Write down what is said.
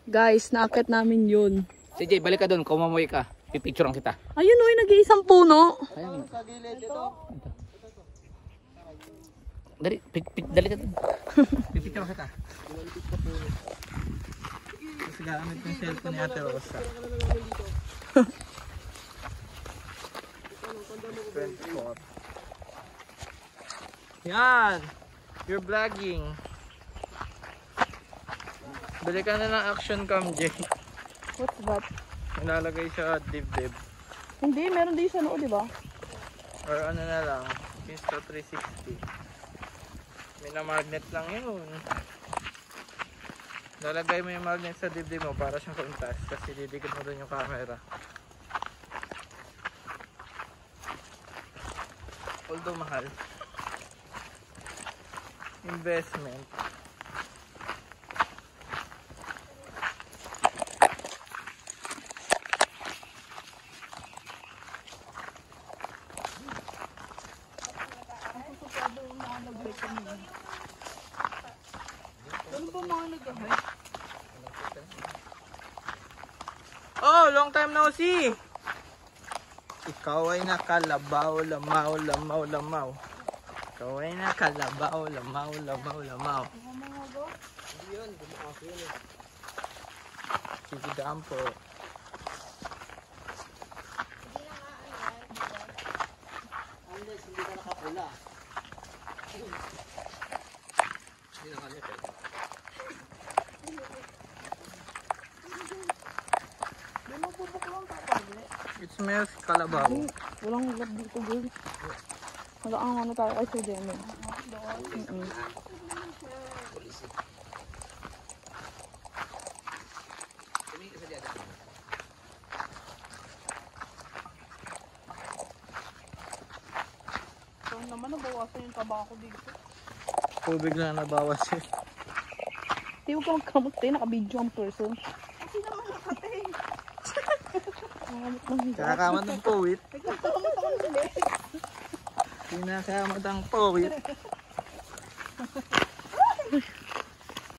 Guys, naakit namin yun. CJ, balik ka doon. Kumamuhi ka. Pipicturean kita. Ayun o, nag-iisang puno. Ayun. Dali ka doon. Pipicturean kita. Kasi gamit yung cellphone ni Ate Rosa. 24. Yan! You're vlogging. Balikan na ng action cam, Jay. What's that? Nilalagay sa dibdib. Hindi, meron din sa noo, di ba? Or ano na lang, Insta 360. May na magnet lang yun. Lalagay mo yung magnet sa dibdib mo para siyang kuntas. Kasi didikit mo doon yung camera. Although mahal. Investment. Oh, long time no see. Ikaw ay nakalabaw, lamaw, lamaw, lamaw. Ikaw ay nakalabaw, lamaw, lamaw, lamaw. Sige daan po. Unless hindi ka nakapula. Hindi na kanya pwede. It smells kalabaw. Walang lab dito, girl. Wala ang ano tayo kay Sir Demi. So naman nabawasan yung tabako dito. Tubig lang nabawas eh. Di huwag ka magkamot tayo, naka-video ang person. Kasi naman nakate. Kakamat ng powit. Nagkakamot ako ng leg. Kinakamat ang powit.